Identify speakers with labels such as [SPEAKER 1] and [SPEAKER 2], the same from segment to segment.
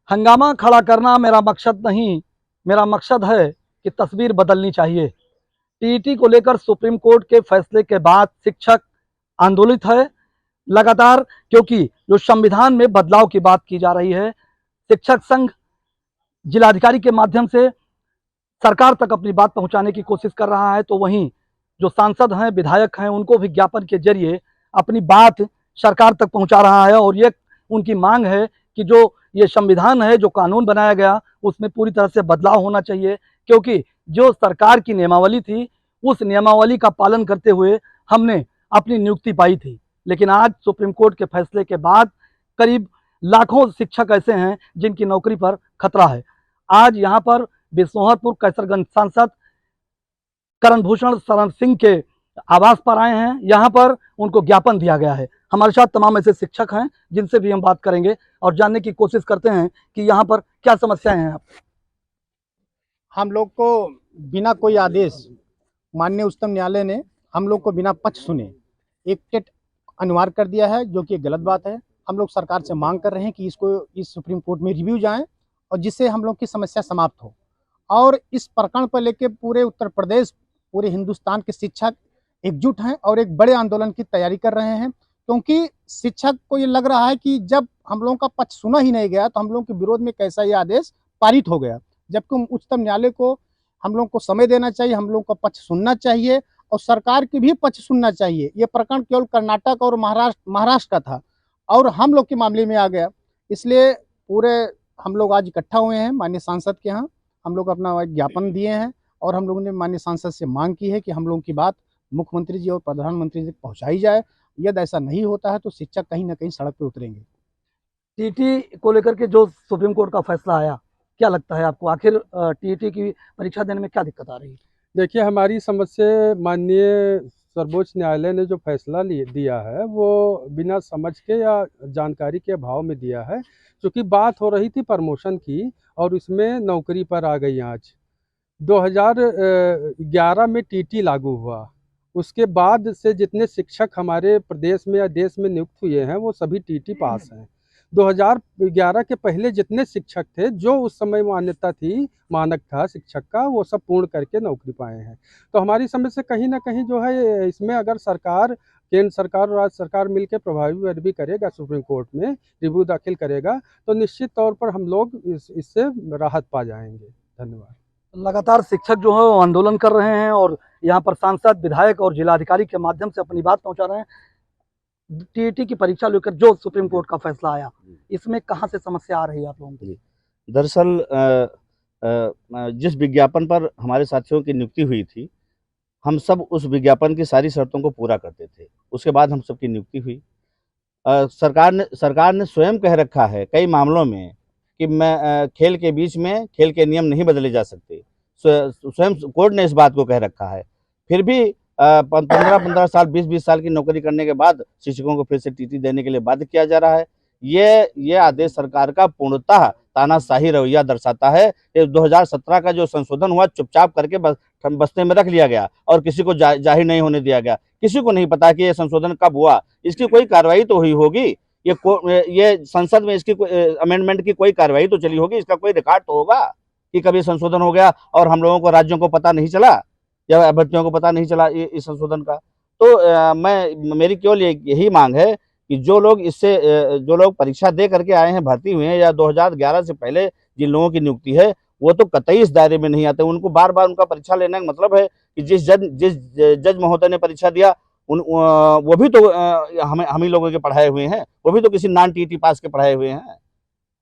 [SPEAKER 1] हंगामा खड़ा करना मेरा मकसद नहीं, मेरा मकसद है कि तस्वीर बदलनी चाहिए। टीईटी को लेकर सुप्रीम कोर्ट के फैसले के बाद शिक्षक आंदोलित है लगातार, क्योंकि जो संविधान में बदलाव की बात की जा रही है, शिक्षक संघ जिलाधिकारी के माध्यम से सरकार तक अपनी बात पहुंचाने की कोशिश कर रहा है, तो वहीं जो सांसद हैं, विधायक हैं, उनको भी ज्ञापन के जरिए अपनी बात सरकार तक पहुंचा रहा है। और ये उनकी मांग है कि जो ये संविधान है, जो कानून बनाया गया, उसमें पूरी तरह से बदलाव होना चाहिए, क्योंकि जो सरकार की नियमावली थी, उस नियमावली का पालन करते हुए हमने अपनी नियुक्ति पाई थी। लेकिन आज सुप्रीम कोर्ट के फैसले के बाद करीब लाखों शिक्षक ऐसे हैं जिनकी नौकरी पर खतरा है। आज यहाँ पर बिशनोहरपुर कैसरगंज सांसद करण भूषण शरण सिंह के आवास पर आए हैं। यहाँ पर उनको ज्ञापन दिया गया है। हमारे साथ तमाम ऐसे शिक्षक हैं जिनसे भी हम बात करेंगे और जानने की कोशिश करते हैं कि यहाँ पर क्या समस्याएं हैं।
[SPEAKER 2] हम लोग को बिना कोई आदेश माननीय उच्चतम न्यायालय ने हम लोग को बिना पक्ष सुने एक टेट अनिवार्य कर दिया है, जो कि गलत बात है। हम लोग सरकार से मांग कर रहे हैं कि इसको इस सुप्रीम कोर्ट में रिव्यू जाए और जिससे हम लोग की समस्या समाप्त हो। और इस प्रकरण पर लेके पूरे उत्तर प्रदेश, पूरे हिंदुस्तान के शिक्षक एकजुट हैं और एक बड़े आंदोलन की तैयारी कर रहे हैं, क्योंकि शिक्षक को ये लग रहा है कि जब हम लोगों का पक्ष सुना ही नहीं गया तो हम लोगों के विरोध में कैसा ये आदेश पारित हो गया। जबकि उच्चतम न्यायालय को हम लोग को समय देना चाहिए, हम लोग का पक्ष सुनना चाहिए और सरकार की भी पक्ष सुनना चाहिए। ये प्रकरण केवल कर्नाटक और महाराष्ट्र का था और हम लोग के मामले में आ गया। इसलिए पूरे हम लोग आज इकट्ठा हुए हैं माननीय सांसद के यहाँ। हम लोग अपना ज्ञापन दिए हैं और हम लोगों ने माननीय सांसद से मांग की है कि हम लोगों की बात मुख्यमंत्री जी और प्रधानमंत्री जी तक पहुँचाई जाए। यदि ऐसा नहीं होता है तो शिक्षक कहीं ना कहीं सड़क पर उतरेंगे।
[SPEAKER 1] टीईटी को लेकर के जो सुप्रीम कोर्ट का फैसला आया, क्या लगता है आपको? आखिर टीईटी की परीक्षा देने में क्या दिक्कत आ रही है?
[SPEAKER 3] देखिए, हमारी समझ से माननीय सर्वोच्च न्यायालय ने जो फैसला दिया है वो बिना समझ के या जानकारी के अभाव में दिया है। क्योंकि बात हो रही थी प्रमोशन की और इसमें नौकरी पर आ गई आँच। 2011 में टीटी लागू हुआ। उसके बाद से जितने शिक्षक हमारे प्रदेश में या देश में नियुक्त हुए हैं वो सभी टीटी पास हैं। 2011 के पहले जितने शिक्षक थे, जो उस समय मान्यता थी, मानक था शिक्षक का, वो सब पूर्ण करके नौकरी पाए हैं। तो हमारी समझ से कहीं ना कहीं जो है इसमें अगर सरकार, केंद्र सरकार और राज्य सरकार मिलकर प्रभावी पैरवी करेगा, सुप्रीम कोर्ट में रिव्यू दाखिल करेगा, तो निश्चित तौर पर हम लोग इससे राहत पा जाएंगे। धन्यवाद।
[SPEAKER 1] लगातार शिक्षक जो है वो आंदोलन कर रहे हैं और यहाँ पर सांसद, विधायक और जिलाधिकारी के माध्यम से अपनी बात पहुंचा रहे हैं। टीईटी की परीक्षा लेकर जो सुप्रीम कोर्ट का फैसला आया, इसमें कहाँ से समस्या आ रही है आप लोगों की?
[SPEAKER 4] दरअसल जिस विज्ञापन पर हमारे साथियों की नियुक्ति हुई थी, हम सब उस विज्ञापन की सारी शर्तों को पूरा करते थे। उसके बाद हम सबकी नियुक्ति हुई। सरकार ने स्वयं कह रखा है कई मामलों में कि खेल के बीच में खेल के नियम नहीं बदले जा सकते। स्वयं कोर्ट ने इस बात को कह रखा है। फिर भी 15 साल, 20 साल की नौकरी करने के बाद शिक्षकों को फिर से टीटी देने के लिए बाध्य किया जा रहा है। ये आदेश सरकार का पूर्णतः तानाशाही रवैया दर्शाता है। 2017 का जो संशोधन हुआ, चुपचाप करके बस्ते में रख लिया गया और किसी को जाहिर नहीं होने दिया गया। किसी को नहीं पता कि ये संशोधन कब हुआ। इसकी कोई कार्रवाई तो हुई होगी। ये संसद में इसकी अमेंडमेंट की कोई कार्रवाई तो चली होगी। इसका कोई रिकॉर्ड तो होगा कि कभी संशोधन हो गया और हम लोगों को, राज्यों को पता नहीं चला या अभ्यर्थियों को पता नहीं चला इस संशोधन का। तो मेरी केवल यही मांग है कि जो लोग परीक्षा दे करके आए हैं, भर्ती हुए हैं, या 2011 से पहले जिन लोगों की नियुक्ति है, वो तो कतई इस दायरे में नहीं आते। उनको बार बार उनका परीक्षा लेने का मतलब है कि जिस जज महोदय ने परीक्षा दिया, वो भी तो हम ही लोगों के पढ़ाए हुए हैं, वो भी तो किसी नॉन टीटी पास के पढ़ाए हुए हैं।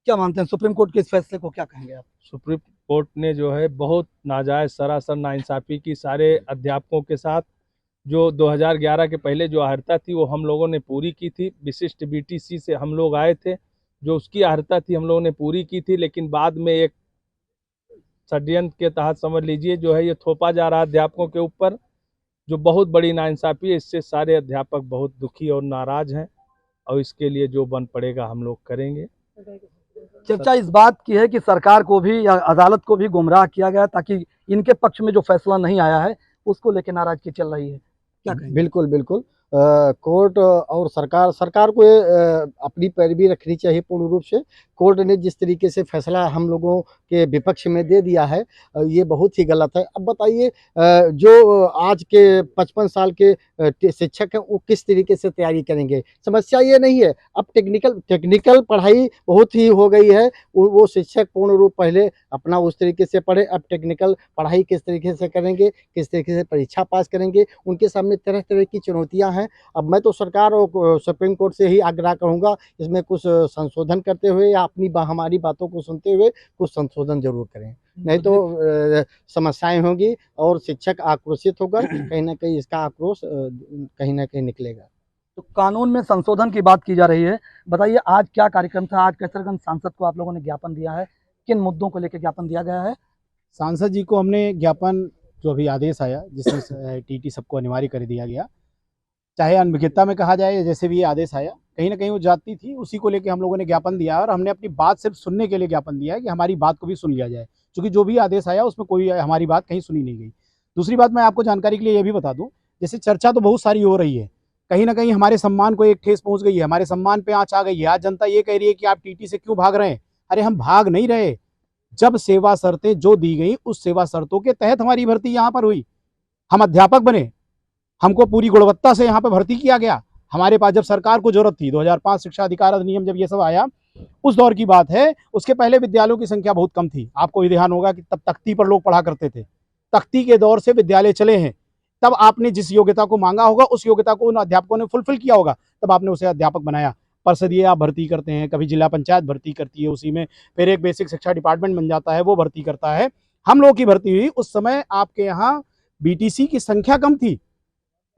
[SPEAKER 1] क्या मानते हैं सुप्रीम कोर्ट के इस फैसले को, क्या कहेंगे आप?
[SPEAKER 5] सुप्रीम कोर्ट ने जो है बहुत नाजायज, सरासर नाइंसाफी की सारे अध्यापकों के साथ। जो 2011 के पहले जो अर्हता थी वो हम लोगों ने पूरी की थी। विशिष्ट बीटीसी से हम लोग आए थे, जो उसकी अर्हता थी हम लोगों ने पूरी की थी। लेकिन बाद में एक षड्यंत्र के तहत समझ लीजिए जो है ये थोपा जा रहा अध्यापकों के ऊपर, जो बहुत बड़ी नाइंसाफी है। इससे सारे अध्यापक बहुत दुखी और नाराज हैं और इसके लिए जो बन पड़ेगा हम लोग करेंगे।
[SPEAKER 1] चर्चा इस बात की है कि सरकार को भी या अदालत को भी गुमराह किया गया ताकि इनके पक्ष में जो फैसला नहीं आया है उसको लेकर नाराजगी चल रही है। क्या कहेंगे?
[SPEAKER 2] बिल्कुल बिल्कुल, कोर्ट और सरकार को अपनी पैरवी रखनी चाहिए पूर्ण रूप से। कोर्ट ने जिस तरीके से फैसला हम लोगों के विपक्ष में दे दिया है, ये बहुत ही गलत है। अब बताइए, जो आज के 55 साल के शिक्षक हैं, वो किस तरीके से तैयारी करेंगे? समस्या ये नहीं है, अब टेक्निकल पढ़ाई बहुत ही हो गई है। वो शिक्षक पूर्ण रूप पहले अपना उस तरीके से पढ़े, अब टेक्निकल पढ़ाई किस तरीके से करेंगे, किस तरीके से परीक्षा पास करेंगे, उनके सामने तरह तरह की चुनौतियां हैं। अब मैं तो सरकार और सुप्रीम कोर्ट से ही आग्रह करूंगा, इसमें कुछ संशोधन करते हुए या अपनी हमारी बातों को सुनते हुए कुछ संशोधन जरूर करें, नहीं तो समस्याएं होंगी और शिक्षक आक्रोशित होकर कहीं ना कहीं इसका आक्रोश कहीं ना कहीं निकलेगा।
[SPEAKER 1] तो कानून में संशोधन की बात की जा रही है, बताइए आज क्या कार्यक्रम था? आज कैसरगंज सांसद को आप लोगों ने ज्ञापन दिया है, किन मुद्दों को लेकर ज्ञापन दिया गया है?
[SPEAKER 2] सांसद जी को हमने ज्ञापन, जो अभी आदेश आया जिसमें टीटी सबको अनिवार्य कर दिया गया, चाहे अनभिज्ञता में कहा जाए, जैसे भी ये आदेश आया, कहीं ना कहीं वो जाती थी, उसी को लेकर हम लोगों ने ज्ञापन दिया और हमने अपनी बात सिर्फ सुनने के लिए ज्ञापन दिया है कि हमारी बात को भी सुन लिया जाए, क्योंकि जो भी आदेश आया उसमें कोई हमारी बात कहीं सुनी नहीं गई। दूसरी बात मैं आपको जानकारी के लिए ये भी बता दूं, जैसे चर्चा तो बहुत सारी हो रही है, कहीं ना कहीं हमारे सम्मान को एक ठेस पहुंच गई है, हमारे सम्मान पे आंच आ गई है। आज जनता ये कह रही है कि आप टीटी से क्यों भाग रहे हैं? अरे हम भाग नहीं रहे, जब सेवा शर्तें जो दी गई उस सेवा शर्तों के तहत हमारी भर्ती यहाँ पर हुई, हम अध्यापक बने, हमको पूरी गुणवत्ता से यहाँ पे भर्ती किया गया। हमारे पास जब सरकार को जरूरत थी, 2005 शिक्षा अधिकार अधिनियम जब ये सब आया, उस दौर की बात है, उसके पहले विद्यालयों की संख्या बहुत कम थी। आपको ये ध्यान होगा कि तब तख्ती पर लोग पढ़ा करते थे, तख्ती के दौर से विद्यालय चले हैं। तब आपने जिस योग्यता को मांगा होगा उस योग्यता को उन अध्यापकों ने फुलफिल किया होगा, तब आपने उसे अध्यापक बनाया। परिषदीय आप भर्ती करते हैं, कभी जिला पंचायत भर्ती करती है उसी में, फिर एक बेसिक शिक्षा डिपार्टमेंट बन जाता है, वो भर्ती करता है। हम लोगों की भर्ती हुई उस समय आपके यहाँ बीटीसी की संख्या कम थी,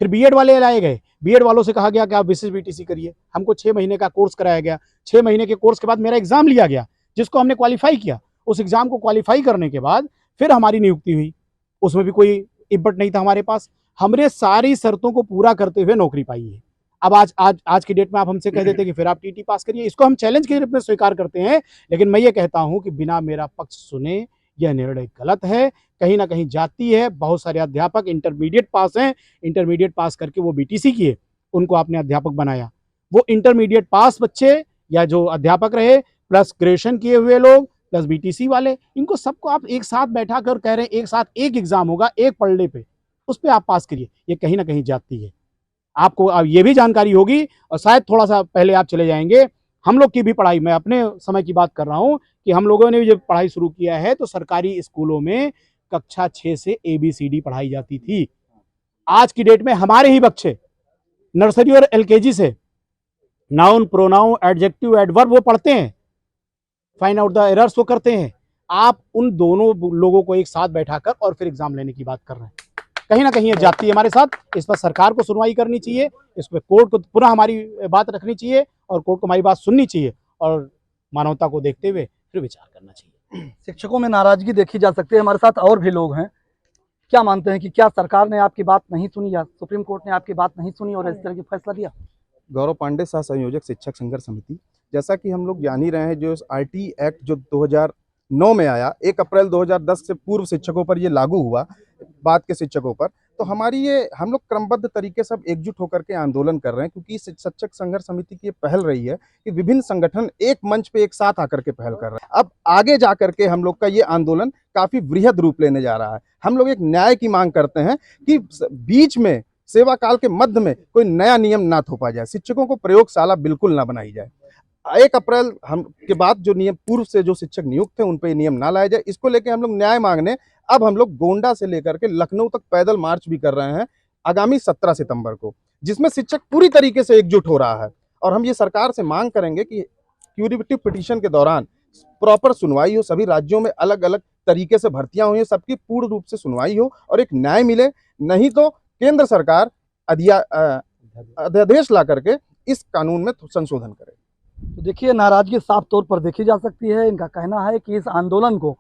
[SPEAKER 2] फिर बीएड वाले लाए गए, बीएड वालों से कहा गया कि आप विशेष बीटीसी करिए। हमको 6 महीने का कोर्स कराया गया, 6 महीने के कोर्स के बाद मेरा एग्जाम लिया गया, जिसको हमने क्वालिफाई किया। उस एग्जाम को क्वालिफाई करने के बाद फिर हमारी नियुक्ति हुई, उसमें भी कोई इब्बट नहीं था हमारे पास। हमने सारी शर्तों को पूरा करते हुए नौकरी पाई है। अब आज की डेट में आप हमसे कह देते कि फिर आप टीटी पास करिए, इसको हम चैलेंज के रूप में स्वीकार करते हैं। लेकिन मैं ये कहता हूं कि बिना मेरा पक्ष सुने यह निर्णय गलत है, कहीं ना कहीं जाती है। बहुत सारे अध्यापक इंटरमीडिएट पास हैं, इंटरमीडिएट पास करके वो बीटीसी किए, उनको आपने अध्यापक बनाया। वो इंटरमीडिएट पास बच्चे या जो अध्यापक रहे प्लस ग्रेजुएशन किए हुए लोग प्लस बीटीसी वाले, इनको सबको आप एक साथ बैठा कर कह रहे हैं एक साथ एक एग्जाम होगा एक पढ़ने पे, उस पर आप पास करिए, ये कहीं ना कहीं जाती है। आपको अब ये भी जानकारी होगी, और शायद थोड़ा सा पहले आप चले जाएंगे, हम लोग की भी पढ़ाई, मैं अपने समय की बात कर रहा हूँ कि हम लोगों ने जब पढ़ाई शुरू किया है तो सरकारी स्कूलों में कक्षा 6 से ABCD पढ़ाई जाती थी। आज की डेट में हमारे ही बच्चे नर्सरी और LKG से नाउन, प्रोनाउन, एडजेक्टिव, एडवर्ब वो पढ़ते हैं, फाइंड आउट द एरर्स वो करते हैं। आप उन दोनों लोगों को एक साथ बैठाकर और फिर एग्जाम लेने की बात कर रहे हैं, कहीं ना कहीं ये जाती है हमारे साथ। इस पर सरकार को सुनवाई करनी चाहिए, इस पर कोर्ट को पुनः हमारी बात रखनी चाहिए और कोर्ट को हमारी बात सुननी चाहिए और मानवता को देखते हुए फिर विचार करना चाहिए।
[SPEAKER 1] शिक्षकों में नाराजगी देखी जा सकती है, हमारे साथ और भी लोग हैं। क्या मानते हैं कि क्या सरकार ने आपकी बात नहीं सुनी या सुप्रीम कोर्ट ने आपकी बात नहीं सुनी और इस तरह की फैसला दिया?
[SPEAKER 6] गौरव पांडे, सह संयोजक शिक्षक संघर्ष समिति। जैसा कि हम लोग जान ही रहे हैं, जो RT एक्ट जो 2009 में आया, 1 अप्रैल 2010 से पूर्व शिक्षकों पर ये लागू हुआ, बाद के शिक्षकों पर। तो हमारी ये हम लोग क्रमबद्ध तरीके से एकजुट होकर के आंदोलन कर रहे हैं, क्योंकि शिक्षक संघर्ष समिति की ये पहल रही है कि विभिन्न संगठन एक मंच पे एक साथ आकर के पहल कर रहे हैं। अब आगे जा करके हम लोग का ये आंदोलन काफी वृहद रूप लेने जा रहा है। हम लोग एक न्याय की मांग करते हैं कि बीच में सेवा काल के मध्य में कोई नया नियम ना थोपा जाए, शिक्षकों को प्रयोगशाला बिल्कुल ना बनाई जाए। 1 अप्रैल हम के बाद जो नियम पूर्व से जो शिक्षक नियुक्त थे उन पे नियम ना लाया जाए, इसको लेके हम लोग न्याय मांगने अब हम लोग गोंडा से लेकर के लखनऊ तक पैदल मार्च भी कर रहे हैं आगामी 17 सितंबर को, जिसमें शिक्षक पूरी तरीके से एकजुट हो रहा है। और हम ये सरकार से मांग करेंगे कि क्यूरेटिव पिटीशन के दौरान प्रॉपर सुनवाई हो, सभी राज्यों में अलग अलग तरीके से भर्तियां हुई, सबकी पूर्ण रूप से सुनवाई हो और एक न्याय मिले। नहीं तो केंद्र सरकार अध्यादेश ला करके इस कानून में संशोधन करे।
[SPEAKER 1] तो देखिए, नाराजगी साफ तौर पर देखी जा सकती है। इनका कहना है कि इस आंदोलन को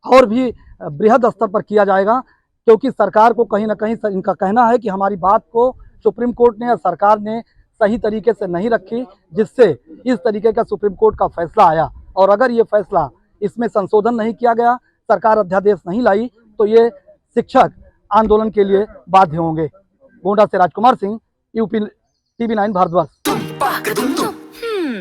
[SPEAKER 1] और भी बृहद स्तर पर किया जाएगा, क्योंकि सरकार को कहीं ना कहीं इनका कहना है कि हमारी बात को सुप्रीम कोर्ट ने या सरकार ने सही तरीके से नहीं रखी, जिससे इस तरीके का सुप्रीम कोर्ट का फैसला आया। और अगर ये फैसला, इसमें संशोधन नहीं किया गया, सरकार अध्यादेश नहीं लाई, तो ये शिक्षक आंदोलन के लिए बाध्य होंगे। गोंडा से राजकुमार सिंह, यूपी TV9 भारद्वाज।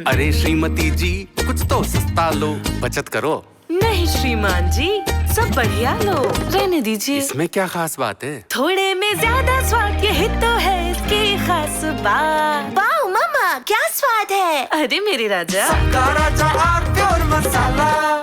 [SPEAKER 7] अरे श्रीमती जी कुछ तो सस्ता लो, बचत करो।
[SPEAKER 8] नहीं श्रीमान जी, सब बढ़िया लो, रहने दीजिए।
[SPEAKER 7] इसमें क्या खास बात है?
[SPEAKER 8] थोड़े में ज्यादा स्वाद, यही तो है इसकी खास बात।
[SPEAKER 9] वाओ मामा, क्या स्वाद है।
[SPEAKER 8] अरे मेरे राजा,
[SPEAKER 7] राजा मसाला।